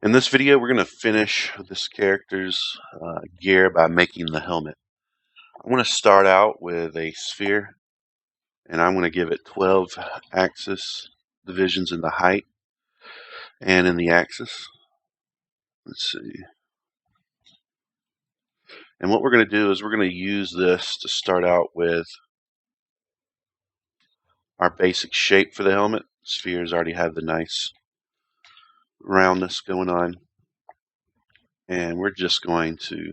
In this video, we're going to finish this character's gear by making the helmet. I'm going to start out with a sphere, and I'm going to give it 12 axis divisions in the height and in the axis. Let's see. And what we're going to do is we're going to use this to start out with our basic shape for the helmet. Spheres already have the nice roundness going on. And we're just going to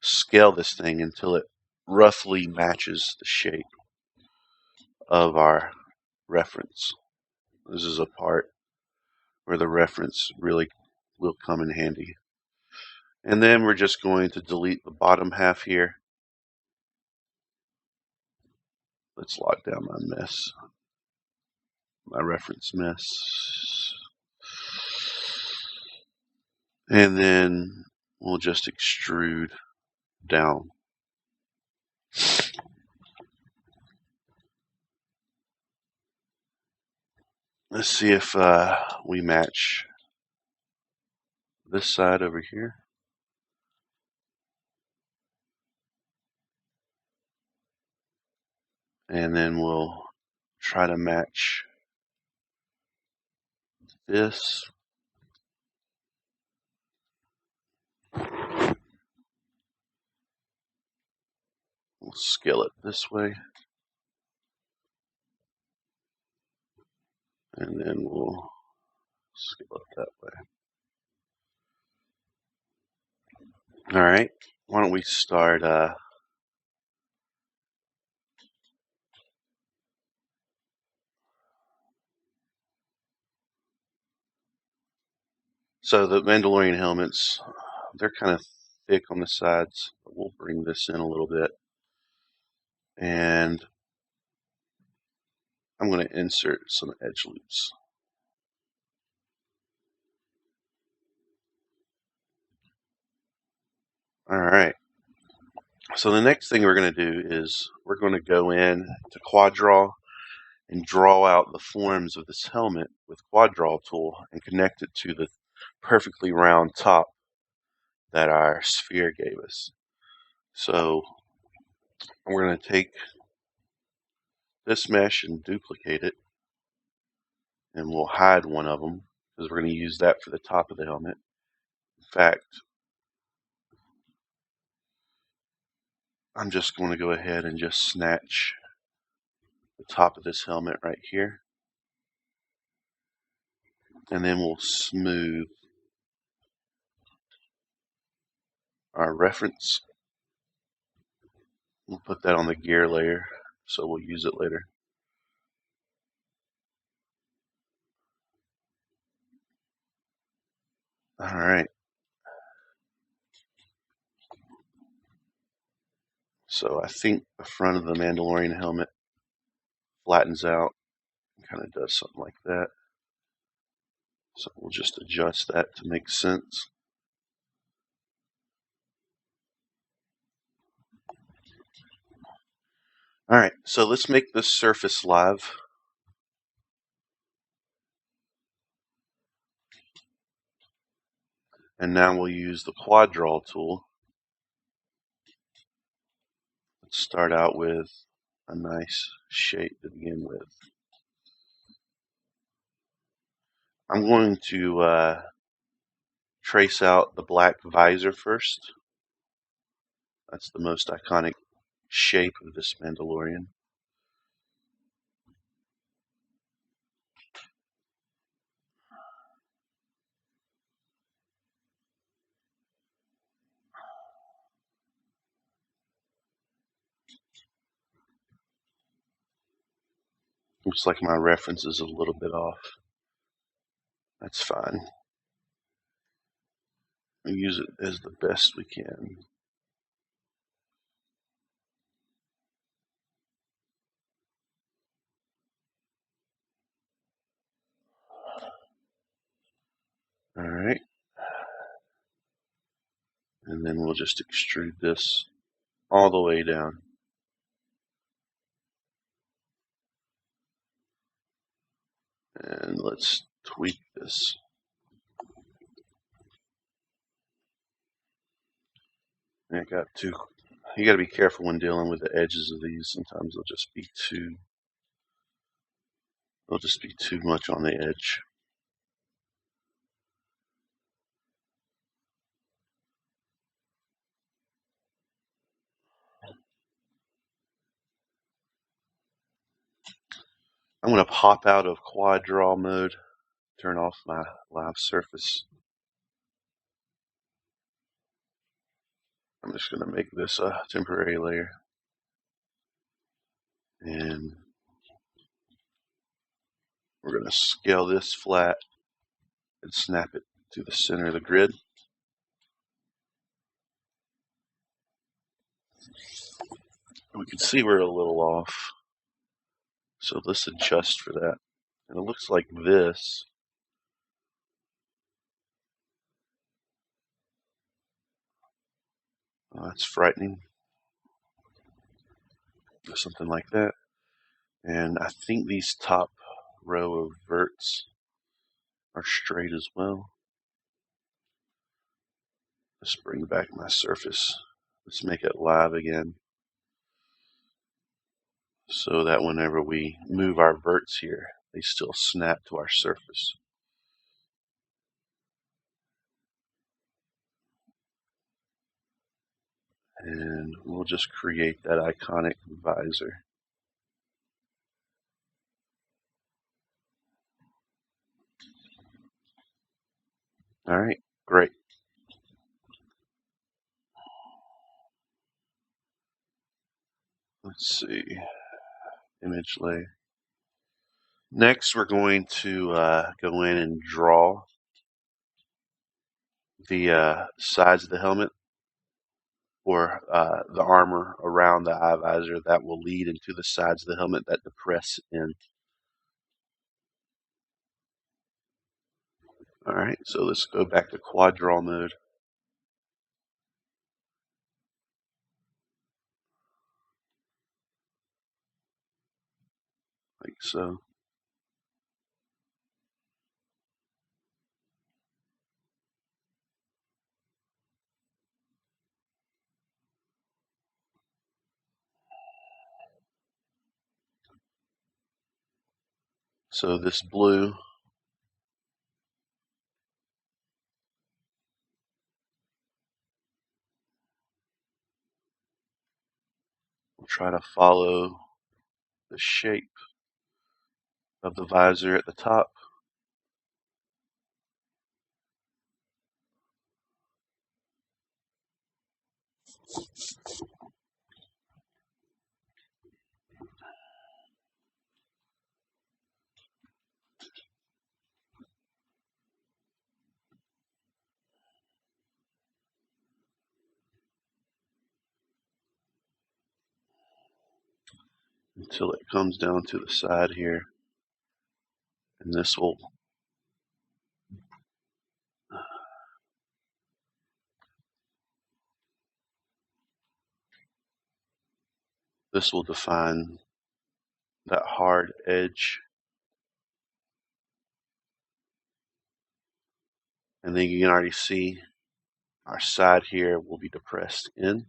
scale this thing until it roughly matches the shape of our reference. This is a part where the reference really will come in handy. And then we're just going to delete the bottom half here. Let's lock down my mess, my reference mess. And then we'll just extrude down. Let's see if we match this side over here. And then we'll try to match this. We'll scale it this way. And then we'll scale it that way. All right, why don't we start so the Mandalorian helmets, they're kind of thick on the sides, but we'll bring this in a little bit. And I'm going to insert some edge loops. All right. So the next thing we're going to do is we're going to go in to quad draw and draw out the forms of this helmet with quad draw tool and connect it to the perfectly round top that our sphere gave us. So we're going to take this mesh and duplicate it, and we'll hide one of them because we're going to use that for the top of the helmet. In fact, I'm just going to go ahead and just snatch the top of this helmet right here, and then we'll smooth our reference. We'll put that on the gear layer, so we'll use it later. All right. So I think the front of the Mandalorian helmet flattens out and kind of does something like that. So we'll just adjust that to make sense. All right, so let's make this surface live. And now we'll use the quad draw tool. Let's start out with a nice shape to begin with. I'm going to trace out the black visor first. That's the most iconic shape of this Mandalorian. Looks like my reference is a little bit off. That's fine. We use it as the best we can. All right. And then we'll just extrude this all the way down. And let's tweak this. You got to be careful when dealing with the edges of these. Sometimes they'll just be too much on the edge. I'm going to pop out of quad draw mode, turn off my live surface. I'm just going to make this a temporary layer. And we're going to scale this flat and snap it to the center of the grid. We can see we're a little off, so let's adjust for that. And it looks like this. That's frightening. Something like that. And I think these top row of verts are straight as well. Let's bring back my surface. Let's make it live again, so that whenever we move our verts here, they still snap to our surface. And we'll just create that iconic visor. All right, great. Let's see, image layer. Next, we're going to go in and draw the sides of the helmet, or the armor around the eye visor that will lead into the sides of the helmet that depress in. All right, so let's go back to quad draw mode. Like so. So this blue, we'll try to follow the shape of the visor at the top. Until it comes down to the side here, and this will define that hard edge. And then you can already see our side here will be depressed in.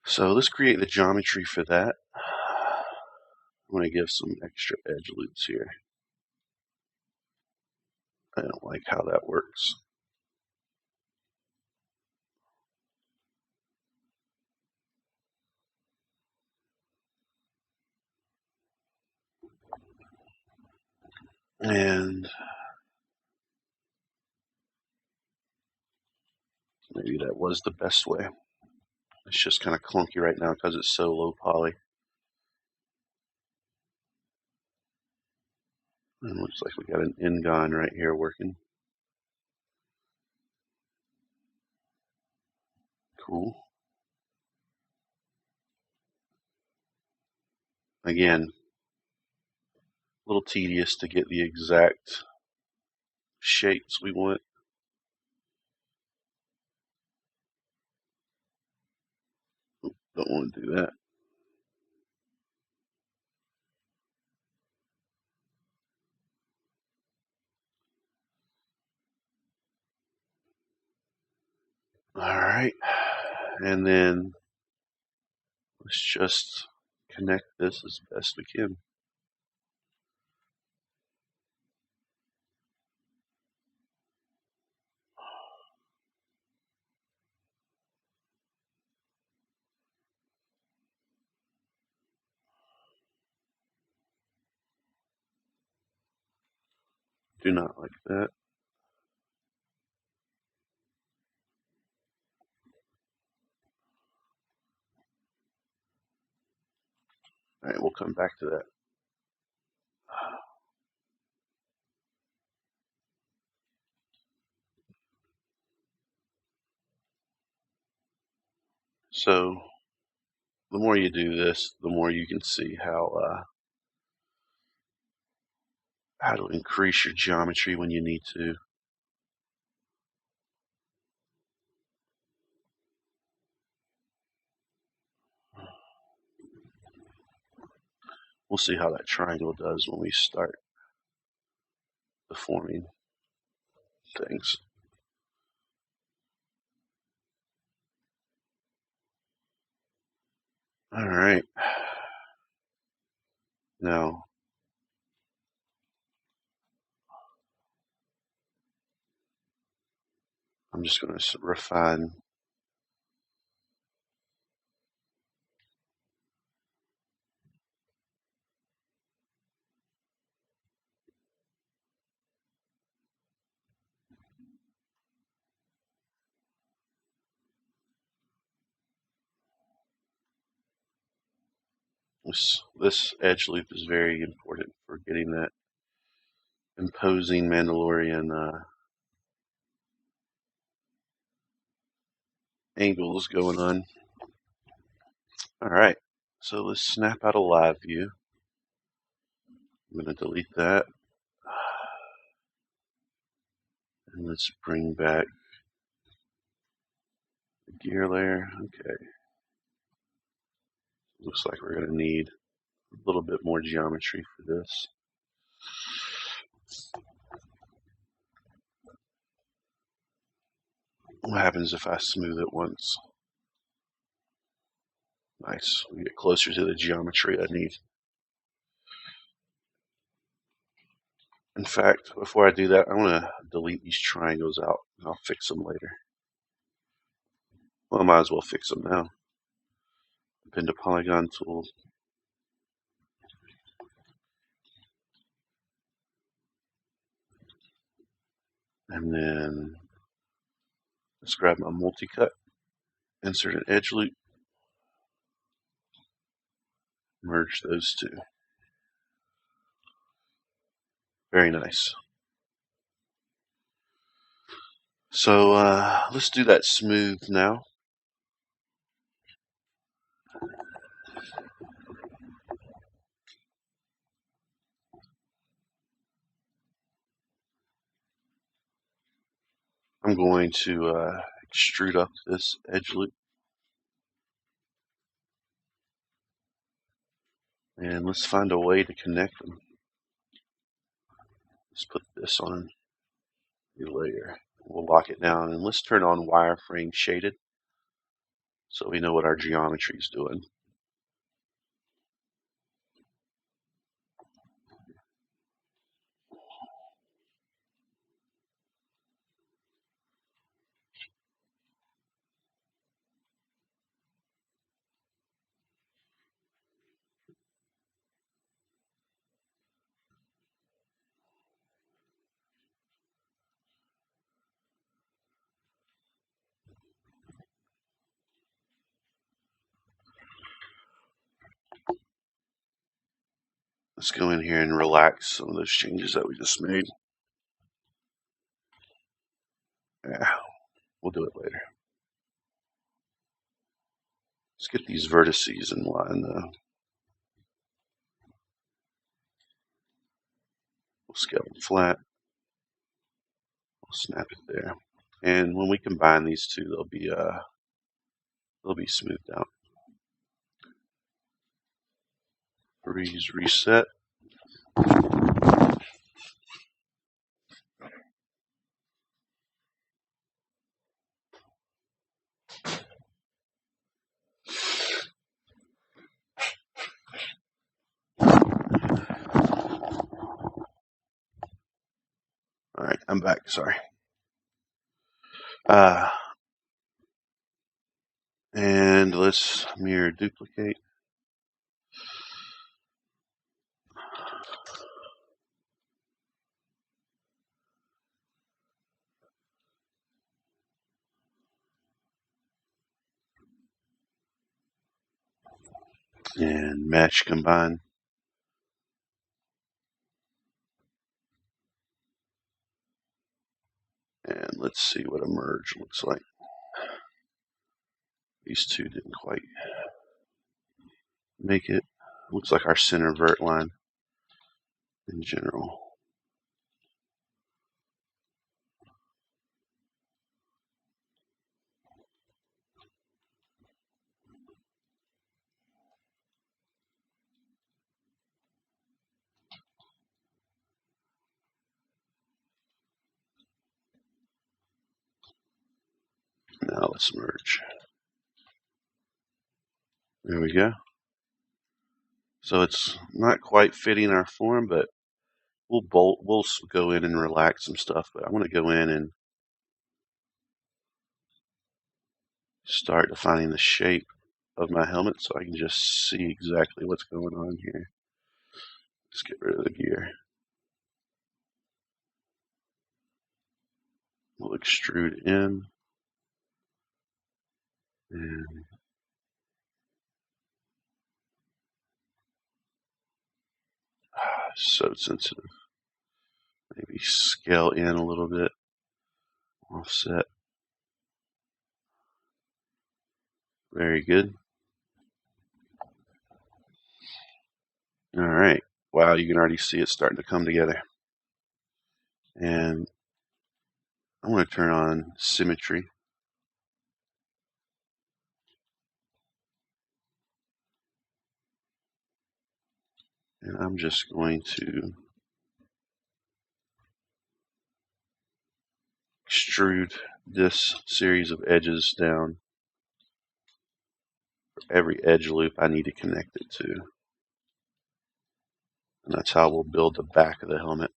So let's create the geometry for that. I'm going to give some extra edge loops here. I don't like how that works. And maybe that was the best way. It's just kind of clunky right now because it's so low poly. And it looks like we got an N-gon right here working. Cool. Again, a little tedious to get the exact shapes we want. Don't want to do that. Alright, and then let's just connect this as best we can. Do not like that. Alright, we'll come back to that. So the more you do this, the more you can see how to increase your geometry when you need to. We'll see how that triangle does when we start deforming things. Alright. Now, I'm just going to refine. This edge loop is very important for getting that imposing Mandalorian angles going on. Alright, so let's snap out a live view. I'm going to delete that. And let's bring back the gear layer. Okay. Looks like we're going to need a little bit more geometry for this. What happens if I smooth it once? Nice. We get closer to the geometry I need. In fact, before I do that, I want to delete these triangles out, and I'll fix them later. Well, I might as well fix them now. Pin to polygon tool. And then let's grab my multi-cut, insert an edge loop, merge those two. Very nice. So let's do that smooth now. I'm going to extrude up this edge loop. And let's find a way to connect them. Let's put this on the layer. We'll lock it down, and let's turn on wireframe shaded so we know what our geometry is doing. Let's go in here and relax some of those changes that we just made. Yeah, we'll do it later. Let's get these vertices in line though. We'll scale them flat. We'll snap it there. And when we combine these two, they'll be smoothed out. Freeze, reset. I'm back, sorry. And let's mirror duplicate. And match combine. And let's see what a merge looks like. These two didn't quite make it. Looks like our center vert line in general. Now let's merge. There we go. So it's not quite fitting our form, but we'll go in and relax some stuff. But I want to go in and start defining the shape of my helmet so I can just see exactly what's going on here. Let's get rid of the gear. We'll extrude in. And so sensitive. Maybe scale in a little bit. Offset. Very good. All right. Wow, you can already see it starting to come together. And I want to turn on symmetry. And I'm just going to extrude this series of edges down for every edge loop I need to connect it to. And that's how we'll build the back of the helmet.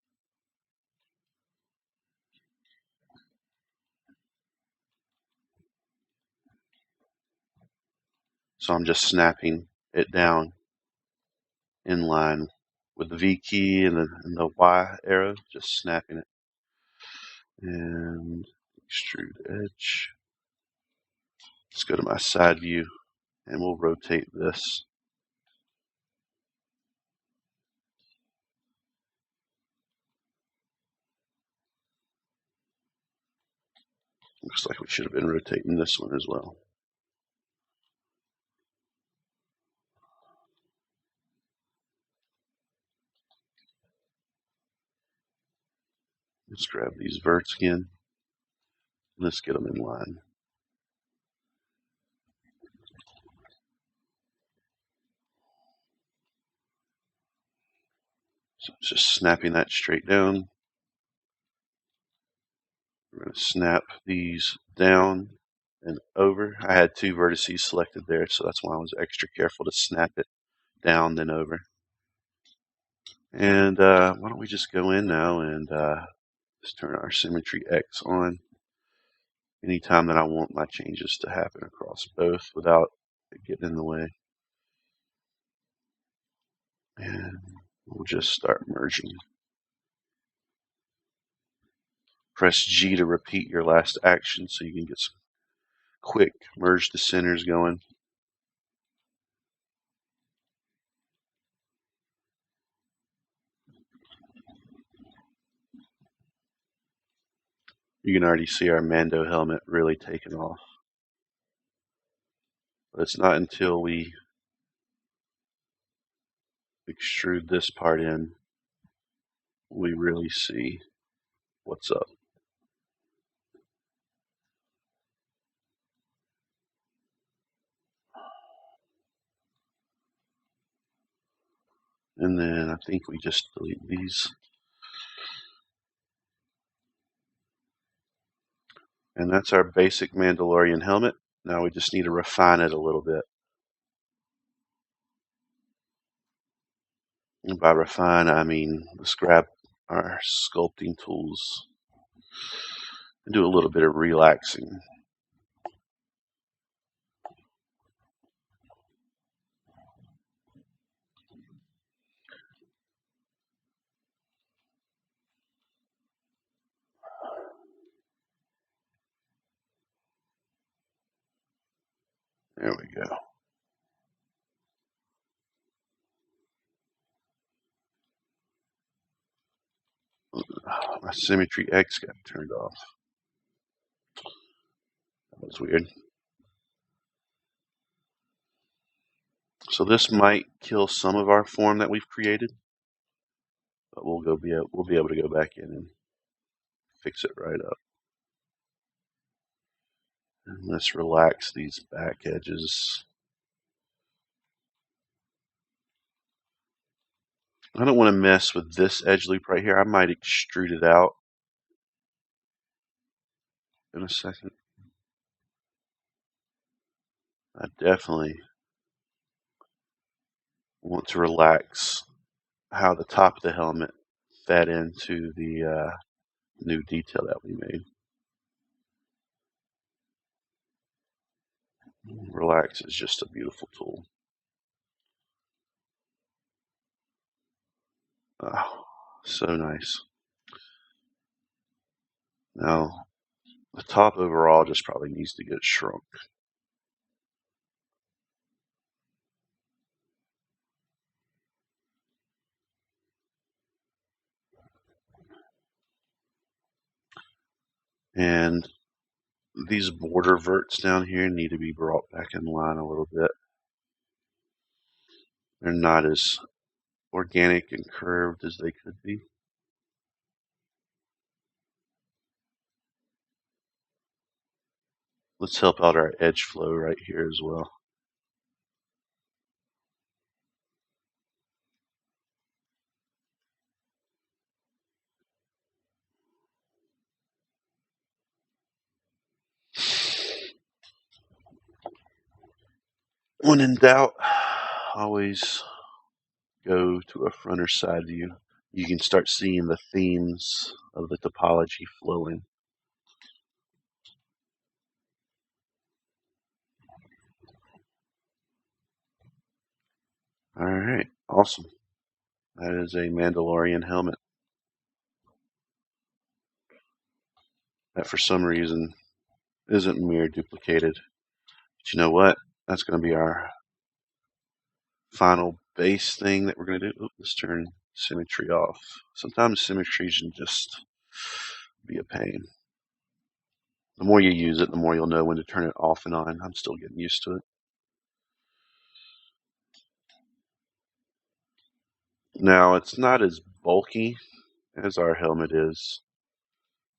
So I'm just snapping it down in line with the V key and the Y arrow, just snapping it. And extrude edge. Let's go to my side view and we'll rotate this. Looks like we should have been rotating this one as well. Let's grab these verts again. Let's get them in line. So it's just snapping that straight down. We're going to snap these down and over. I had two vertices selected there, so that's why I was extra careful to snap it down then over. And why don't we just go in now and just turn our symmetry X on. Anytime that I want my changes to happen across both without it getting in the way. And we'll just start merging. Press G to repeat your last action so you can get some quick merge the centers going. You can already see our Mando helmet really taking off. But it's not until we extrude this part in we really see what's up. And then I think we just delete these. And that's our basic Mandalorian helmet. Now we just need to refine it a little bit. And by refine, I mean let's grab our sculpting tools and do a little bit of relaxing. There we go. My symmetry X got turned off. That was weird. So this might kill some of our form that we've created, but we'll be able to go back in and fix it right up. And let's relax these back edges. I don't want to mess with this edge loop right here. I might extrude it out in a second. I definitely want to relax how the top of the helmet fed into the new detail that we made. Relax is just a beautiful tool. Oh, so nice. Now, the top overall just probably needs to get shrunk. And these border verts down here need to be brought back in line a little bit. They're not as organic and curved as they could be. Let's help out our edge flow right here as well. When in doubt, always go to a front or side view. You can start seeing the themes of the topology flowing. All right, awesome. That is a Mandalorian helmet. That for some reason isn't mirror duplicated. But you know what? That's going to be our final base thing that we're going to do. Oops, let's turn symmetry off. Sometimes symmetry can just be a pain. The more you use it, the more you'll know when to turn it off and on. I'm still getting used to it. Now, it's not as bulky as our helmet is.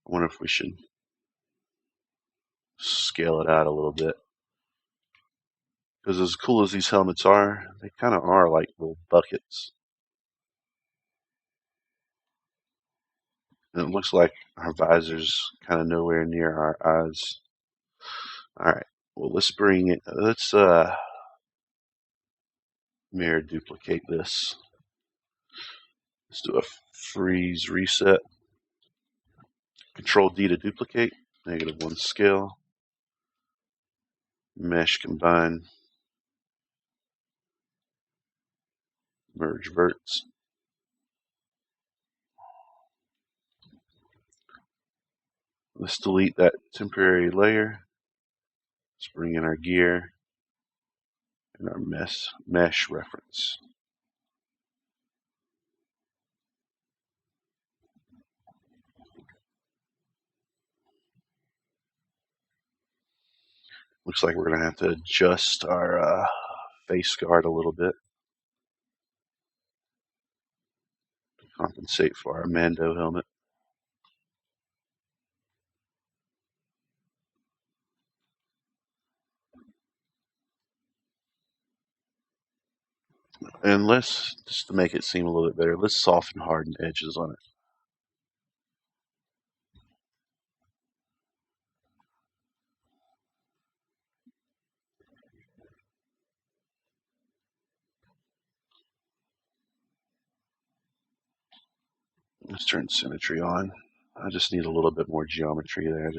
I wonder if we should scale it out a little bit. Because as cool as these helmets are, they kind of are like little buckets. And it looks like our visor's kind of nowhere near our eyes. All right, well, let's mirror duplicate this. Let's do a freeze reset. Control D to duplicate. -1 scale. Mesh combine. Merge verts. Let's delete that temporary layer. Let's bring in our gear and our mesh reference. Looks like we're going to have to adjust our face guard a little bit to compensate for our Mando helmet. And let's, just to make it seem a little bit better, let's soften harden edges on it. Let's turn symmetry on. I just need a little bit more geometry there.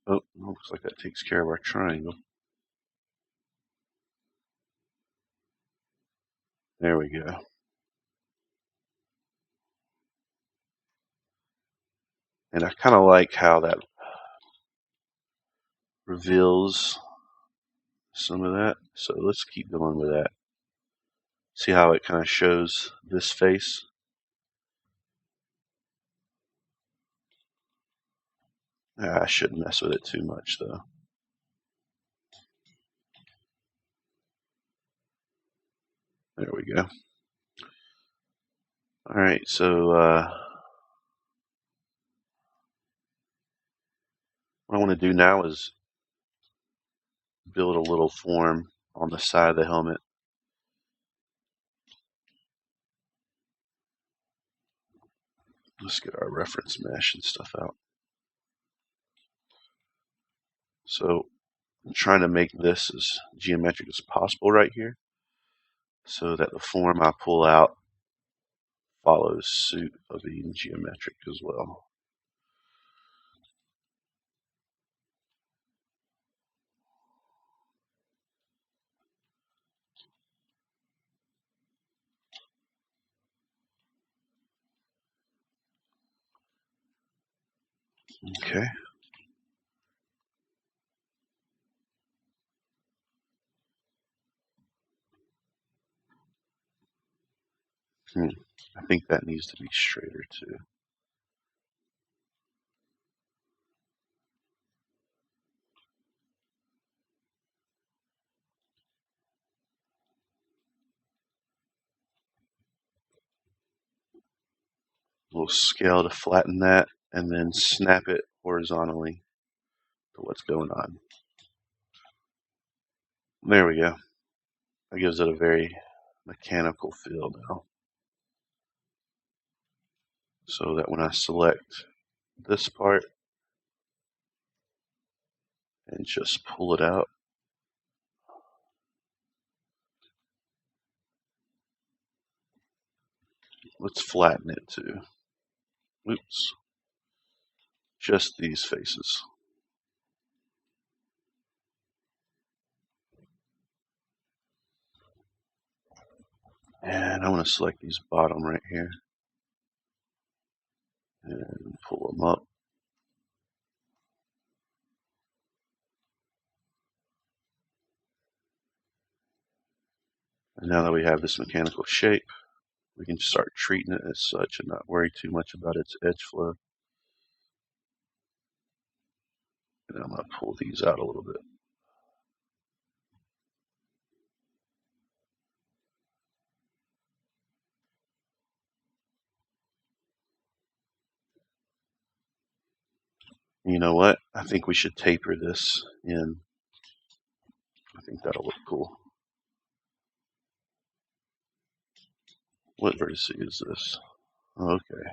Oh, looks like that takes care of our triangle. There we go. And I kind of like how that reveals some of that. So let's keep going with that. See how it kind of shows this face? I shouldn't mess with it too much though. There we go. All right, so what I want to do now is build a little form on the side of the helmet. Let's get our reference mesh and stuff out. So I'm trying to make this as geometric as possible right here so that the form I pull out follows suit of being geometric as well. Okay. I think that needs to be straighter too. We'll scale to flatten that and then snap it horizontally to what's going on. There we go. That gives it a very mechanical feel now. So that when I select this part and just pull it out, let's flatten it too. Oops. Just these faces. And I want to select these bottom right here and pull them up. And now that we have this mechanical shape, we can start treating it as such and not worry too much about its edge flow. And I'm going to pull these out a little bit. You know what? I think we should taper this in. I think that'll look cool. What vertex is this? Okay.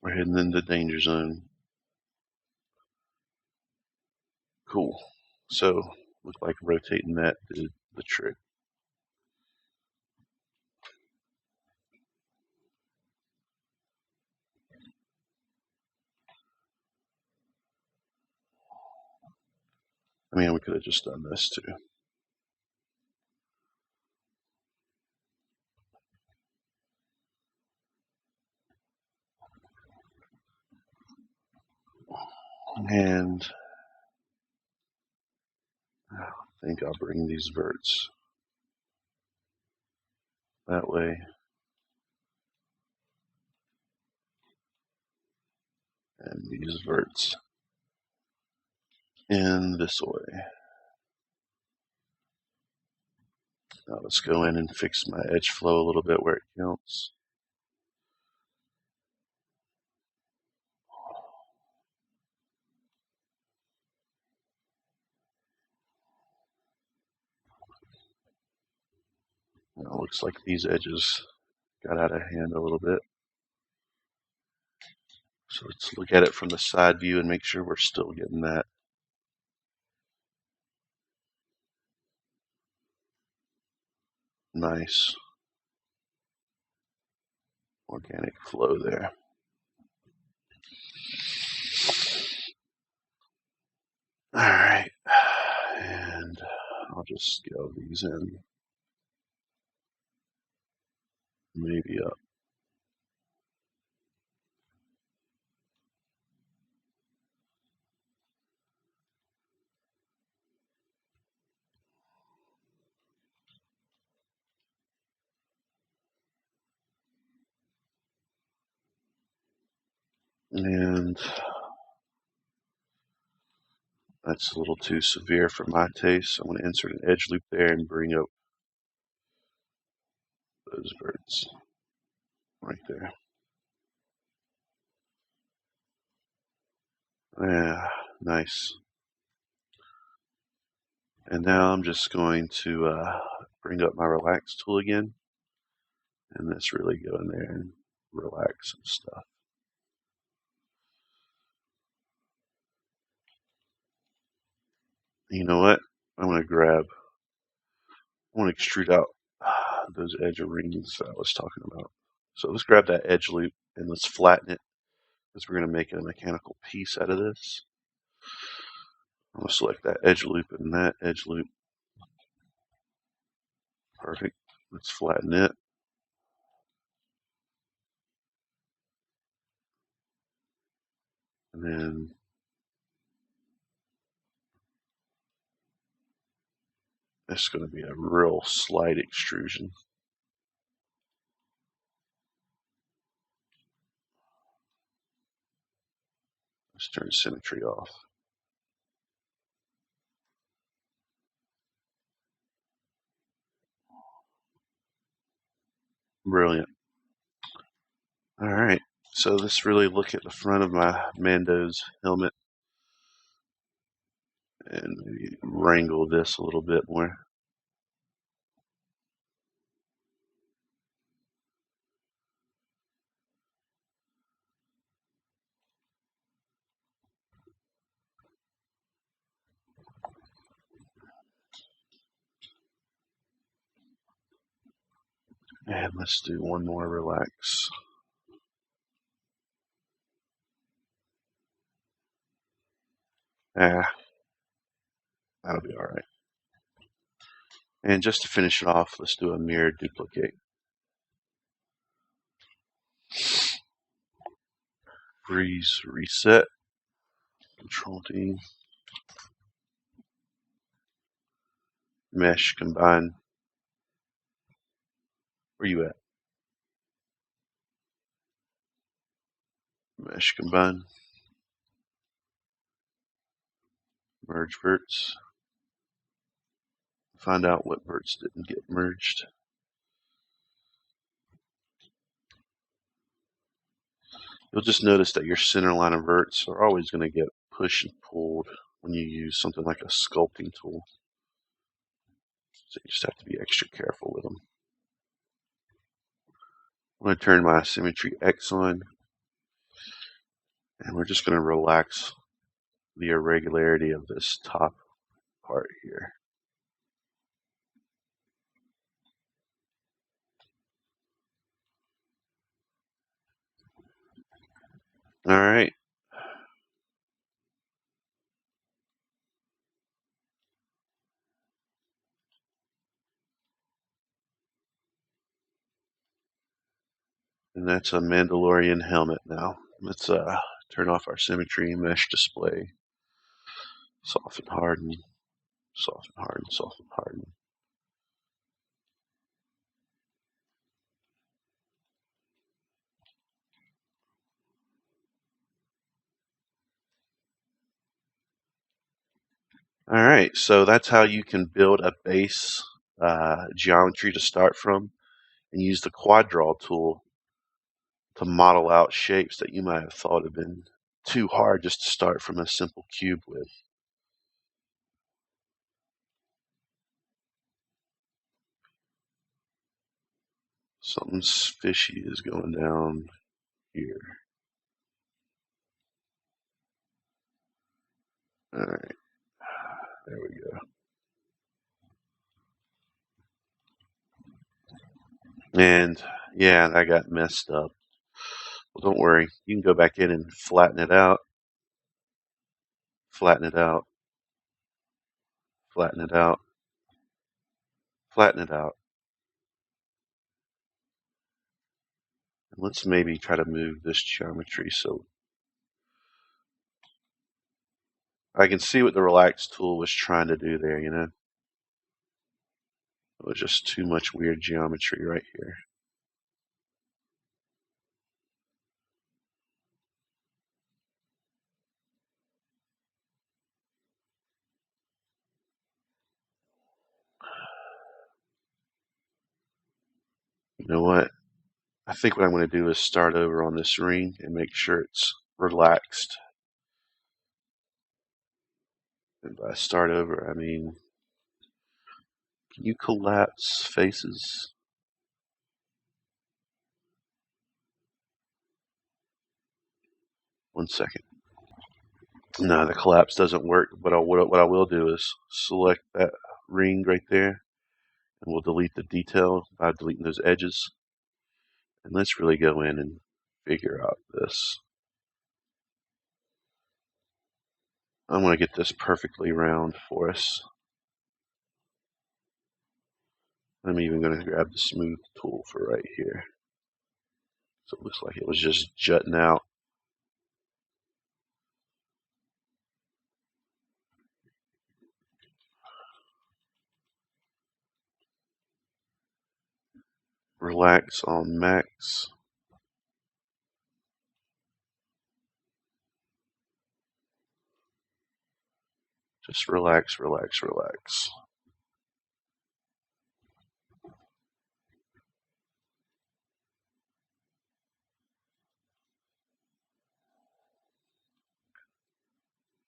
We're heading into danger zone. Cool. So, look like rotating that did the trick. I mean, we could have just done this too. And I think I'll bring these verts that way. And these verts in this way. Now let's go in and fix my edge flow a little bit where it counts. It looks like these edges got out of hand a little bit. So let's look at it from the side view and make sure we're still getting that nice organic flow there. All right, and I'll just scale these in, maybe up. And that's a little too severe for my taste. I'm going to insert an edge loop there and bring up those verts right there. Yeah, nice. And now I'm just going to bring up my relax tool again, and let's really go in there and relax some stuff. You know what? I'm going to extrude out those edge rings that I was talking about. So let's grab that edge loop and let's flatten it, because we're going to make a mechanical piece out of this. I'm going to select that edge loop and that edge loop. Perfect. Let's flatten it. And then it's going to be a real slight extrusion. Let's turn symmetry off. Brilliant. All right. So let's really look at the front of my Mando's helmet and maybe wrangle this a little bit more. And let's do one more relax. That'll be all right. And just to finish it off, let's do a mirror duplicate. Breeze reset. Control D. Mesh combine. Where you at? Mesh combine. Merge verts. Find out what verts didn't get merged. You'll just notice that your center line of verts are always going to get pushed and pulled when you use something like a sculpting tool. So you just have to be extra careful with them. I'm going to turn my symmetry X on, and we're just going to relax the irregularity of this top part here. All right. And that's a Mandalorian helmet now. Let's turn off our symmetry, mesh display, soften, harden, soften, harden, soften, harden. All right, so that's how you can build a base geometry to start from, and use the quad draw tool to model out shapes that you might have thought have been too hard just to start from a simple cube with. Something fishy is going down here. Alright, there we go. And yeah, that got messed up. Well, don't worry. You can go back in and flatten it out. Flatten it out. Flatten it out. Flatten it out. And let's maybe try to move this geometry so I can see what the relax tool was trying to do there, you know? It was just too much weird geometry right here. You know what? I think what I'm going to do is start over on this ring and make sure it's relaxed. And by start over, I mean, can you collapse faces? One second. No, the collapse doesn't work. But what I will do is select that ring right there, and we'll delete the detail by deleting those edges. And let's really go in and figure out this. I want to get this perfectly round for us. I'm even going to grab the smooth tool for right here. So it looks like it was just jutting out. Relax on max. Just relax, relax, relax.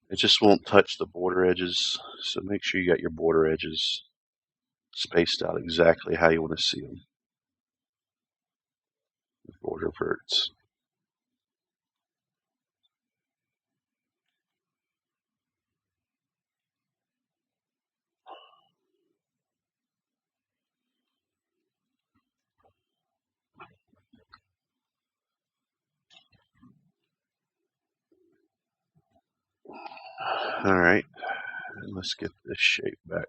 It just won't touch the border edges, so make sure you got your border edges spaced out exactly how you want to see them. The border verts. Alright, let's get this shape back.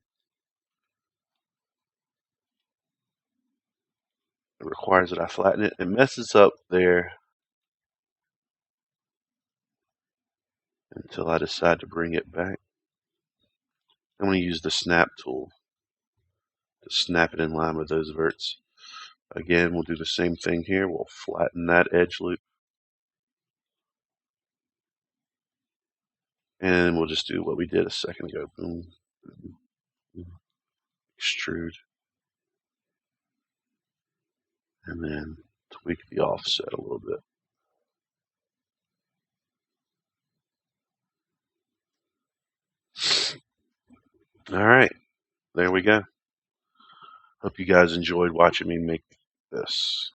It requires that I flatten it. It messes up there until I decide to bring it back. I'm going to use the snap tool to snap it in line with those verts. Again, we'll do the same thing here. We'll flatten that edge loop. And we'll just do what we did a second ago. Boom, boom, boom. Extrude. And then tweak the offset a little bit. Alright, there we go. Hope you guys enjoyed watching me make this.